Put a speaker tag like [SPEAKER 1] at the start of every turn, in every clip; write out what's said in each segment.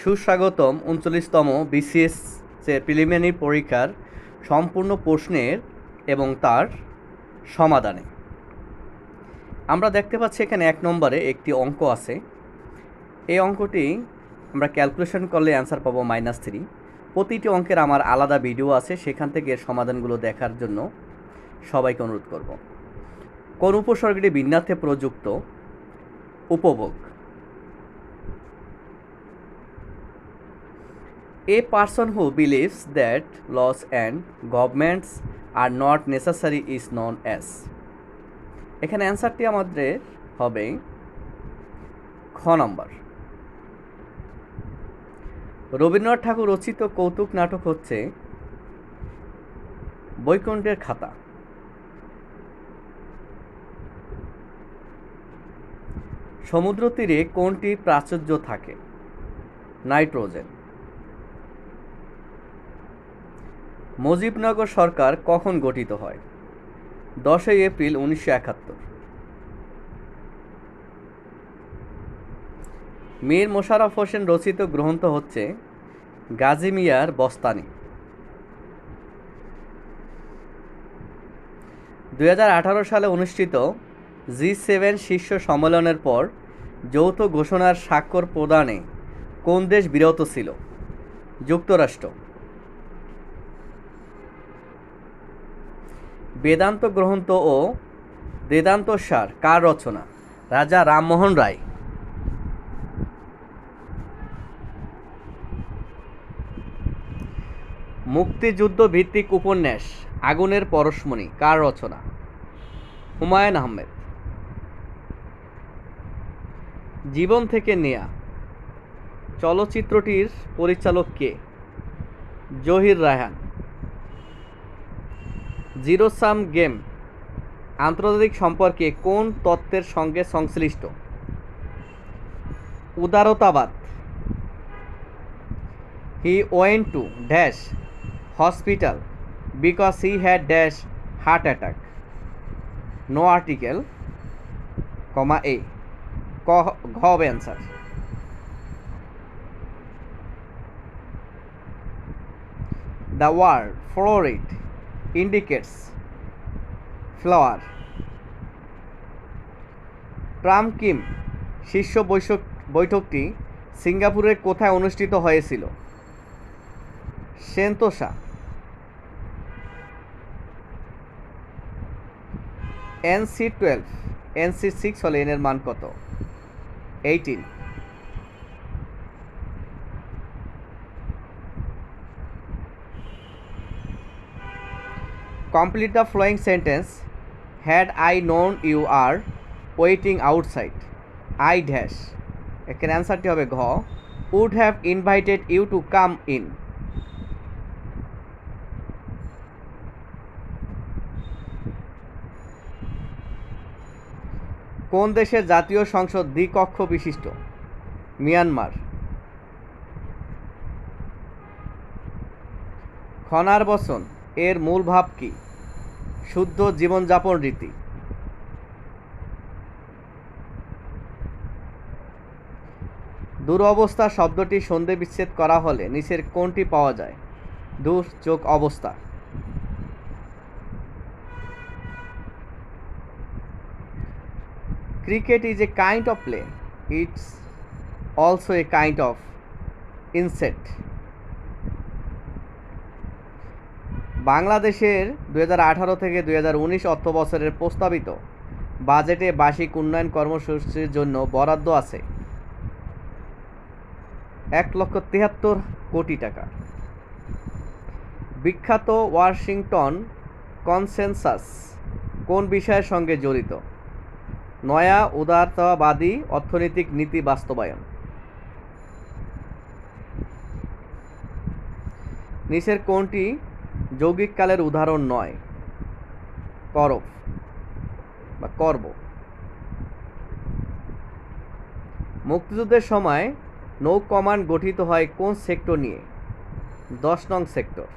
[SPEAKER 1] সুস্বাগতম ৩৯তম BCS preliminary পরীক্ষার সম্পূর্ণ প্রশ্নের এবং তার সমাধানে। আমরা দেখতে পাচ্ছি এখানে ১ নম্বরে একটি অঙ্ক আছে। এই অঙ্কটি আমরা ক্যালকুলেশন করলে অ্যান্সার পাবো -3। প্রতিটি অঙ্কের আমার আলাদা ভিডিও আছে, সেখান থেকে এর সমাধানগুলো দেখার জন্য সবাইকে অনুরোধ করব। কোন উপসর্গটি ভিন্নার্থে প্রযুক্ত? উপভোগ। A person who believes that laws and governments are not necessary is known as। এখানে অ্যান্সারটি আমাদের হবে খ নম্বর। রবীন্দ্রনাথ ঠাকুর রচিত কৌতুক নাটক হচ্ছে বৈকুণ্ঠের খাতা। সমুদ্র তীরে কোনটি প্রাচুর্য থাকে? নাইট্রোজেন। মুজিবনগর সরকার কখন গঠিত হয়? 10ই এপ্রিল 1971। মীর মোশাররফ হোসেন রচিত গ্রন্থ হচ্ছে গাজী মিয়ার বস্তানি। 2018 সালে অনুষ্ঠিত G7 শীর্ষ সম্মেলনের পর যৌথ ঘোষণার স্বাক্ষর প্রদানে কোন দেশ বিরত ছিল? যুক্তরাষ্ট্র। বেদান্ত গ্রন্থ ও বেদান্তসার কার রচনা? রাজা রামমোহন রায়। মুক্তিযুদ্ধ ভিত্তিক উপন্যাস আগুনের পরশমণি কার রচনা? হুমায়ুন আহমেদ। জীবন থেকে নেয়া চলচ্চিত্রটির পরিচালক কে? Zahir Raihan. Zero sum game আন্তর্জাতিক সম্পর্কে কোন তত্ত্বের সঙ্গে সংশ্লিষ্ট? উদারতাবাদ। He went to dash hospital because he had dash heart attack. No article, comma A. ঘ হবে answer. The word florid indicates flower. Trump Kim শীর্ষ বৈঠকটি সিঙ্গাপুরের কোথায় অনুষ্ঠিত হয়েছিল? সেন্তোসা। NC12 NC6 হলে এর মান কত? 18। Complete the following sentence. Had I known you are waiting outside, I dash. এখানে অ্যান্সারটি হবে ঘ। Would have invited you to come in. কোন দেশের জাতীয় সংসদ দ্বিকক্ষ বিশিষ্ট? মিয়ানমার। খনার বচন এর মূল ভাব কি? শুদ্ধ জীবনযাপন রীতি। দুরবস্থা শব্দটি সন্ধি বিচ্ছেদ করা হলে নিচের কোনটি পাওয়া যায়? দূর যোগ অবস্থা। Cricket is a kind of play, it's also a kind of insect. বাংলাদেশের 2018 থেকে 2019 অর্থবছরের প্রস্তাবিত বাজেটে বার্ষিক উন্নয়ন কর্মসূচির জন্য বরাদ্দ আছে 1,73 কোটি টাকা। বিখ্যাত ওয়াশিংটন কনসেনসাস কোন বিষয়ের সঙ্গে জড়িত? নয়া উদারতাবাদী অর্থনৈতিক নীতি বাস্তবায়ন। নিচের কোনটি যৌগিক কালের উদাহরণ নয়? করব বা করব। মুক্তিযুদ্ধের সময় নৌ কমান্ড গঠিত হয় কোন সেক্টর নিয়ে? 10 নং সেক্টর।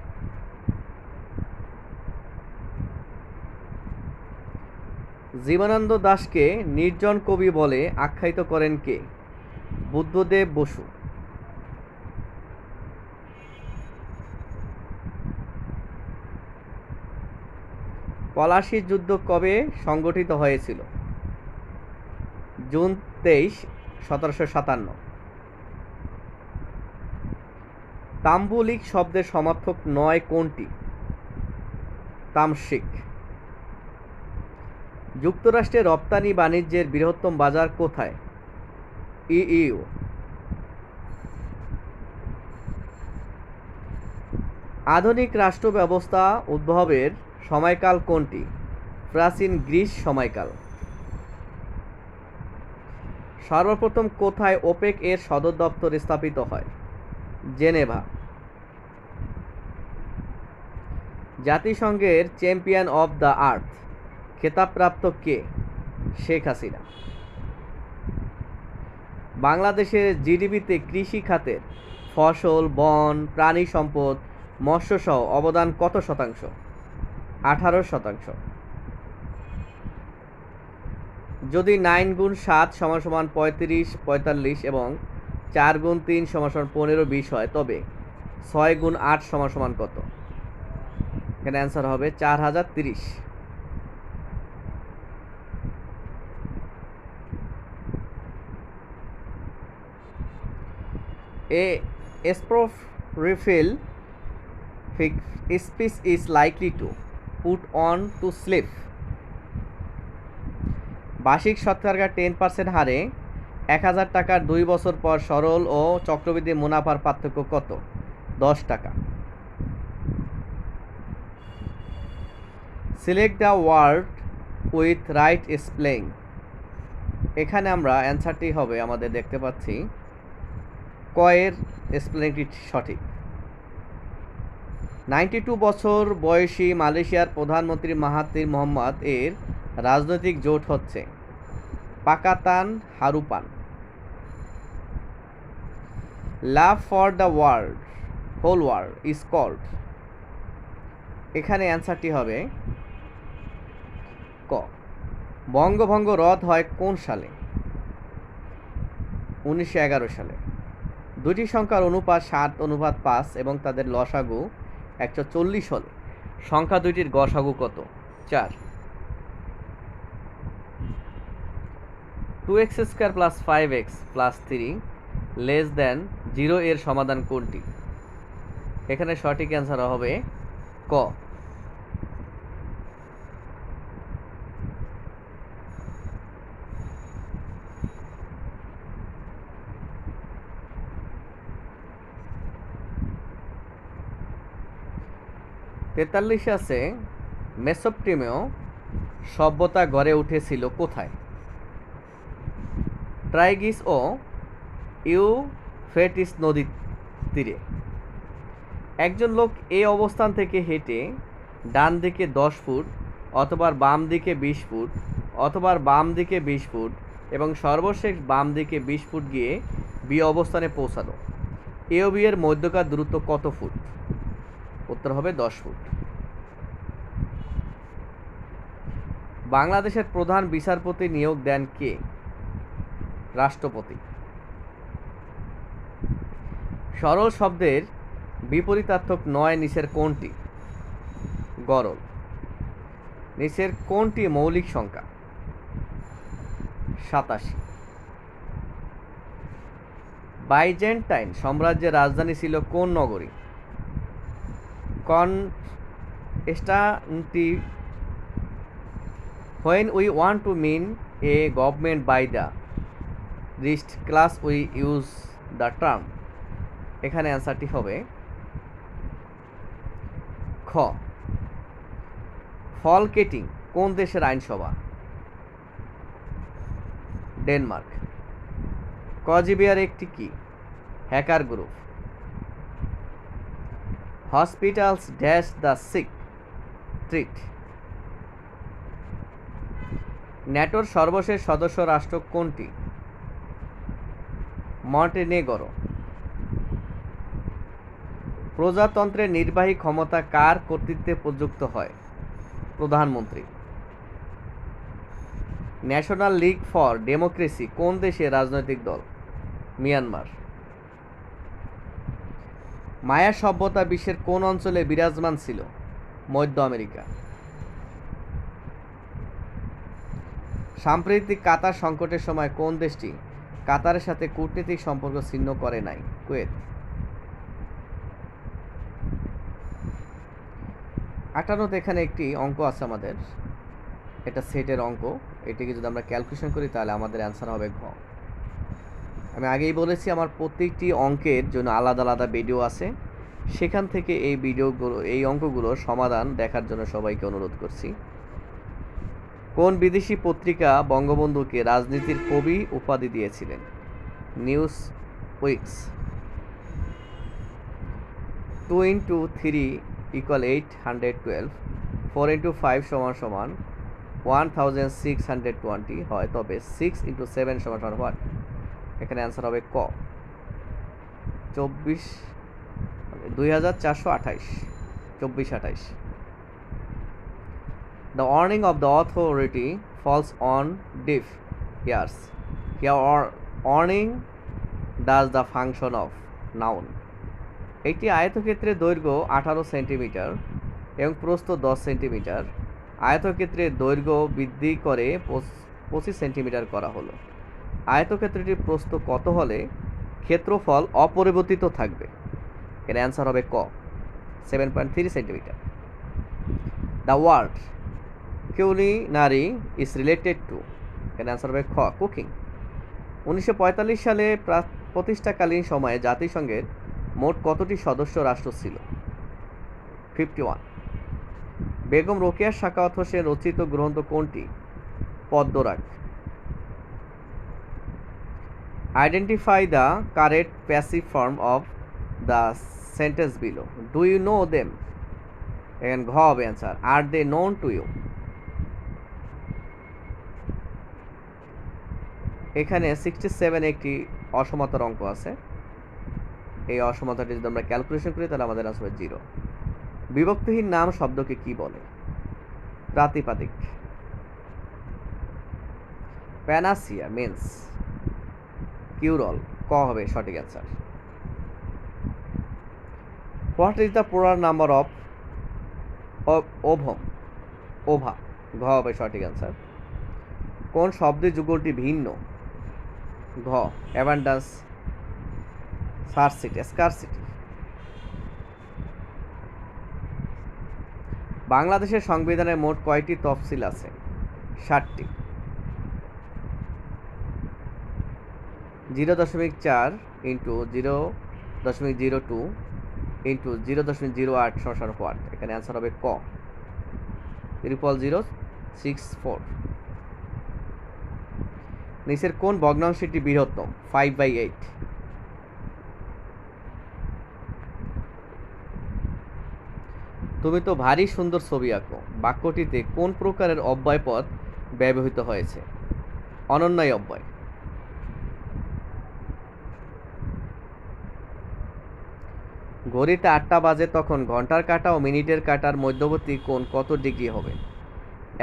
[SPEAKER 1] জীবনানন্দ দাশকে নির্জন কবি বলে আখ্যায়িত করেন কে? বুদ্ধদেব বসু। পলাশীর যুদ্ধ কবে সংগঠিত হয়েছিল? জুন 23, 1757। তাম্বুলিক শব্দের সমার্থক নয় কোনটি? তামসিক। যুক্তরাষ্ট্রে রপ্তানি বাণিজ্যের বৃহত্তম বাজার কোথায়? ইইউ। আধুনিক রাষ্ট্র ব্যবস্থা উদ্ভবের সময়কাল কোনটি? প্রাচীন গ্রিস সময়কাল। সর্বপ্রথম কোথায় ওপেক এর সদর দপ্তর স্থাপিত হয়? জেনেভা। জাতিসংঘের চ্যাম্পিয়ন অব দ্য আর্থ খেতাবপ্রাপ্ত কে? শেখ হাসিনা। বাংলাদেশের জিডিপিতে কৃষি খাতের ফসল, বন, প্রাণী সম্পদ, মৎস্যসহ অবদান কত শতাংশ? 18%। যদি 9 গুণ 7 = 35, 45 এবং 4 গুণ 3 = 15, 20 হয়, তবে 6 গুণ 8 = কত? এখানে অ্যান্সার হবে 4030। A sporophyll species is likely to put on to sleep. বার্ষিক শতকরা 10% হারে 1000 টাকার 2 বছর পর সরল ও চক্রবৃদ্ধি মুনাফার পার্থক্য কত? 10 টাকা। Select the word with right spelling. এখানে আমরা অ্যান্সারটি হবে, আমাদের দেখতে পাচ্ছি ক এর স্পেলিংটি সঠিক। 92 বছর বয়সী মালয়েশিয়ার প্রধানমন্ত্রী মাহাথির মোহাম্মদ এর রাজনৈতিক জোট হচ্ছে Pakatan Harapan. Love for the world whole world is called. এখানে অ্যান্সারটি হবে ক। বঙ্গভঙ্গ রদ হয় কোন সালে? 1911 সালে। দুটি সংখ্যার অনুপাত 7:5 এবং তাদের লসাগু 140 হলে সংখ্যা দুইটির গসাগু কত? 4। 2x² + 5x + 3 <= 0 এর সমাধান কোনটি? এখানে সঠিক অ্যান্সার হবে ক। তেতাল্লিশে আছে মেসোপটেমীয় সভ্যতা গড়ে উঠেছিল কোথায়? ট্রাইগ্রিস ও ইউফ্রেটিস নদীর তীরে। একজন লোক এই অবস্থান থেকে হেঁটে ডান দিকে 10 ফুট অথবা বাম দিকে 20 ফুট অথবা বাম দিকে 20 ফুট এবং সর্বশেষ বাম দিকে 20 ফুট গিয়ে বি অবস্থানে পৌঁছালো। এ ও বি এর মধ্যকার দূরত্ব কত ফুট? উত্তর হবে 10 ফুট। বাংলাদেশের প্রধান বিচারপতি নিয়োগ দেন কে? রাষ্ট্রপতি। সরল শব্দের বিপরীতার্থক নয় নিচের কোনটি? গরল। নিচের কোনটি মৌলিক সংখ্যা? 87। বাইজেন্টাইন সাম্রাজ্যের রাজধানী ছিল কোন নগরী? Constantinople. When we want to mean a government by the wrist class we use the term. এখানে অ্যান্সারটি হবে খ। ফলকেটিং কোন দেশের আইনসভা? ডেনমার্ক। কজিবিয়ার একটি কি? Hacker group. Hospitals dash the sick treat. ন্যাটোর সর্বশেষ সদস্য রাষ্ট্র কোনটি? মন্টেনেগ্রো। প্রজাতন্ত্রের নির্বাহী ক্ষমতা কার কর্তৃত্বে প্রযুক্ত হয়? প্রধানমন্ত্রী। ন্যাশনাল লীগ ফর ডেমোক্রেসি কোন দেশের রাজনৈতিক দল? মিয়ানমার। মায়া সভ্যতা বিশ্বের কোন অঞ্চলে বিরাজমান ছিল? মধ্য আমেরিকা। সাম্প্রতিক কাতার সংকটের সময় কোন দেশটি কাতারের সাথে কূটনৈতিক সম্পর্ক ছিন্ন করে নাই? কুয়েত। 58 এখানে একটি অঙ্ক আছে আমাদের, এটা সেটের অঙ্ক। এটিকে যদি আমরা ক্যালকুলেশন করি তাহলে আমাদের অ্যান্সার হবে ঘ। আমি আগেই বলেছি আমার প্রত্যেকটি অঙ্কের জন্য আলাদা আলাদা ভিডিও আছে, সেখান থেকে এই অঙ্কগুলোর সমাধান দেখার জন্য সবাইকে অনুরোধ করছি। কোন বিদেশি পত্রিকা বঙ্গবন্ধুকে রাজনীতির কবি উপাধি দিয়েছিলেন? News weeks. 2 × 3 = 812, 4 × 5 = 1620 হয়, তবে 6 × 7 = what? এখানে অ্যান্সার হবে ক, 2428। The earning of the authority falls on deaf ears. Here earning does the function of noun. একটি আয়তক্ষেত্রের দৈর্ঘ্য 18 সেন্টিমিটার এবং প্রস্থ 10 সেন্টিমিটার। আয়তক্ষেত্রের দৈর্ঘ্য বৃদ্ধি করে 25 সেন্টিমিটার করা হলো। আয়তক্ষেত্রটির প্রস্থ কত হলে ক্ষেত্রফল অপরিবর্তিত থাকবে? এর অ্যান্সার হবে ক, 7.3 centimetre. The word culinary is related to, এর অ্যান্সার হবে খ, কুকিং। 1945 সালে প্রতিষ্ঠাকালীন সময়ে জাতিসংঘের মোট কতটি সদস্য রাষ্ট্র ছিল? 51। বেগম রোকেয়া সাখাওয়াত হোসেন রচিত গ্রন্থ কোনটি? Padmarag. Identify the correct passive form of the sentence below. Do you know them? এখানে ঘ হবে answer. Are they known to you? এখানে 67 একটি অসমতার অঙ্ক আছে। এই অসমতাটি যদি আমরা ক্যালকুলেশন করি তাহলে আমাদের আসবে 0। বিভক্তিহীন নাম শব্দকে কি বলে? প্রাতিপাদিক। প্যানাসিয়া মিন্স কিউরল, ক হবে সঠিক answer. What is the plural number of ovum? Ova, ঘ হবে সঠিক অ্যান্সার। কোন শব্দের যুগলটি ভিন্ন? ঘ, অ্যাবান্ডান্স, স্কারসিটি। বাংলাদেশের সংবিধানে মোট কয়টি তফসিল আছে? 60টি। 0.4 × 0.02 × 0.08 = what? এখানে অ্যান্সার হবে ক, 00064। নিচের কোন ভগ্নাংশটি বৃহত্তম? 5/8। তুমি তো ভারী সুন্দর ছবি আঁকো বাক্যটিতে কোন প্রকারের অব্যয়পদ ব্যবহৃত হয়েছে? অনন্যায় অব্যয়। ঘড়িতে 8টা বাজে, তখন ঘন্টার কাঁটা ও মিনিটের কাঁটার মধ্যবর্তী কোণ কত ডিগ্রি হবে?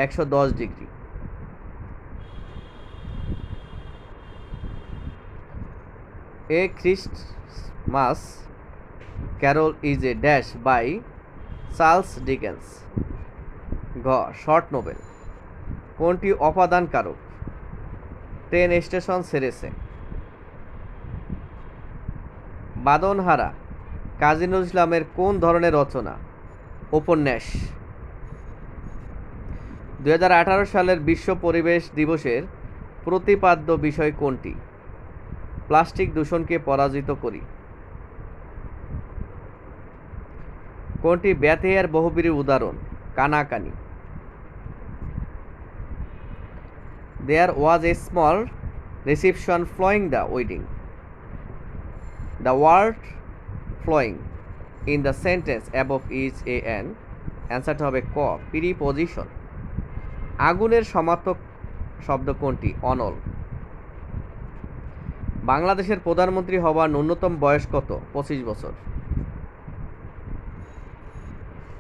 [SPEAKER 1] 110 degree. A Christmas carol is a dash by Charles Dickens. ঘ, শর্ট নোবেল। কোনটি অপাদান কারক? ট্রেন স্টেশন ছেড়েছে। বাঁধনহারা কাজী নজরুল ইসলামের কোন ধরনের রচনা? উপন্যাস। 2018 সালের বিশ্ব পরিবেশ দিবসের প্রতিপাদ্য বিষয় কোনটি? প্লাস্টিক দূষণকে পরাজিত করি। কোনটি ব্যতেয়ার বহুব্রীহির উদাহরণ? কানাকানি। There was a small reception following the wedding. The word following in the sentence above is an, অ্যান্সারটা হবে ক, প্রিপজিশন। আগুনের সমার্থক শব্দ কোনটি? অনল। বাংলাদেশের প্রধানমন্ত্রী হওয়ার ন্যূনতম বয়স কত? 25 বছর।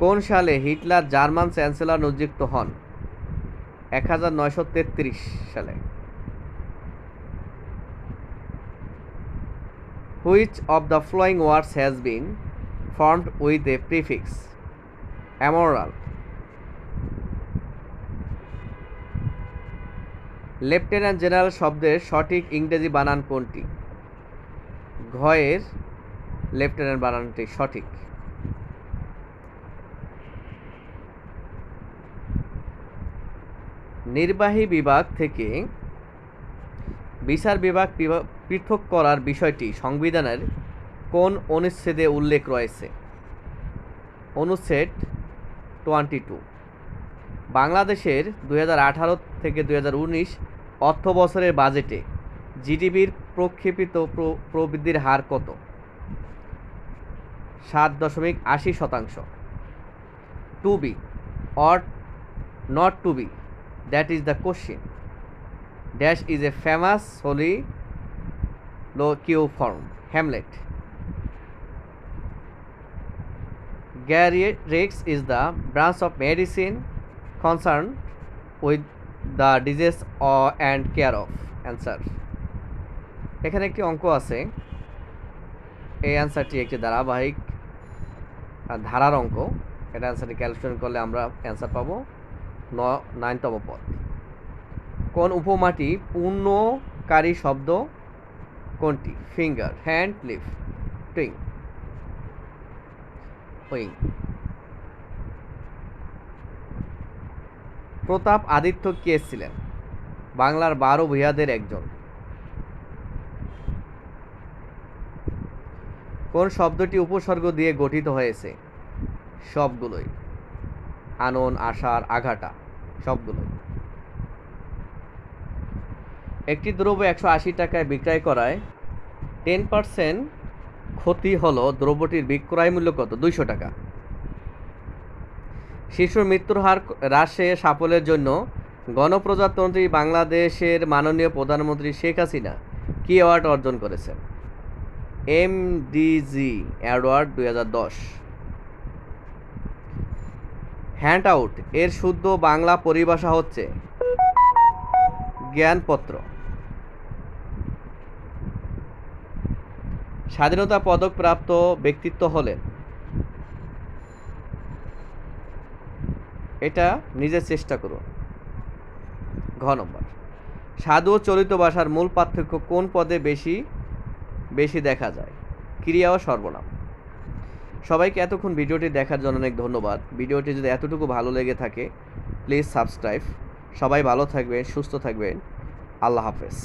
[SPEAKER 1] কোন সালে হিটলার জার্মান চ্যান্সেলর নিযুক্ত হন? 1933 সালে। Which of the following words has been formed with a prefix? Amoral. Lieutenant general শব্দের সঠিক ইংরেজি বানান কোনটি? ঘয়ের লেফটেন্যান্ট বানানটি সঠিক। নির্বাহী বিভাগ থেকে বিচার বিভাগ পৃথক করার বিষয়টি সংবিধানের কোন অনুচ্ছেদে উল্লেখ রয়েছে? অনুচ্ছেদ 22। বাংলাদেশের 2018 থেকে 2019 অর্থ বছরের বাজেটে জিডিপির প্রক্ষেপিত প্রবৃদ্ধির হার কত? 7.80%। To be or not to be, that is the question. Dash is a famous soliloquy form. Hamlet. Geriatrics is the branch of medicine concerned with the disease and care of. Answer. এখানে একটি অঙ্ক আছে, এই অ্যান্সারটি একটি ধারাবাহিক ধারার অঙ্ক। এটা অ্যান্সারটি ক্যালকুলেশন করলে আমরা অ্যান্সার পাবো 9তম পদ। কোন উপমাটি পূর্ণকারী শব্দ কোনটি? Finger, hand, leaf, twig, wing. Pratap Aditya কে ছিলেন? বাংলার 12 ভূঁইয়াদের একজন। কোন শব্দটি উপসর্গ দিয়ে গঠিত হয়েছে? সবগুলোই। আনন, আষাঢ়, আঘাটা, সবগুলোই। একটি দ্রব্য 180 টাকায় বিক্রয় করায় 10% ক্ষতি হলো দ্রব্যটির বিক্রয় মূল্য কত? 200 টাকা। শিশুর মৃত্যুর হার হ্রাসে সাফল্যের জন্য গণপ্রজাতন্ত্রী বাংলাদেশের মাননীয় প্রধানমন্ত্রী শেখ হাসিনা কি অ্যাওয়ার্ড অর্জন করেছেন? MDG award 2010। হ্যান্ড আউট এর শুদ্ধ বাংলা পরিভাষা হচ্ছে জ্ঞানপত্র। স্বাধীনতা পদক প্রাপ্ত ব্যক্তিত্ব হলেন, এটা নিজে চেষ্টা করুন। ঘ নম্বর। সাধু ও চলিত ভাষার মূল পার্থক্য কোন পদে বেশি বেশি দেখা যায়? ক্রিয়া ও সর্বনাম। সবাইকে এতক্ষণ ভিডিওটি দেখার জন্য অনেক ধন্যবাদ। ভিডিওটি যদি এতটুকু ভালো লেগে থাকে প্লিজ সাবস্ক্রাইব। সবাই ভালো থাকবেন, সুস্থ থাকবেন। আল্লাহ হাফেজ।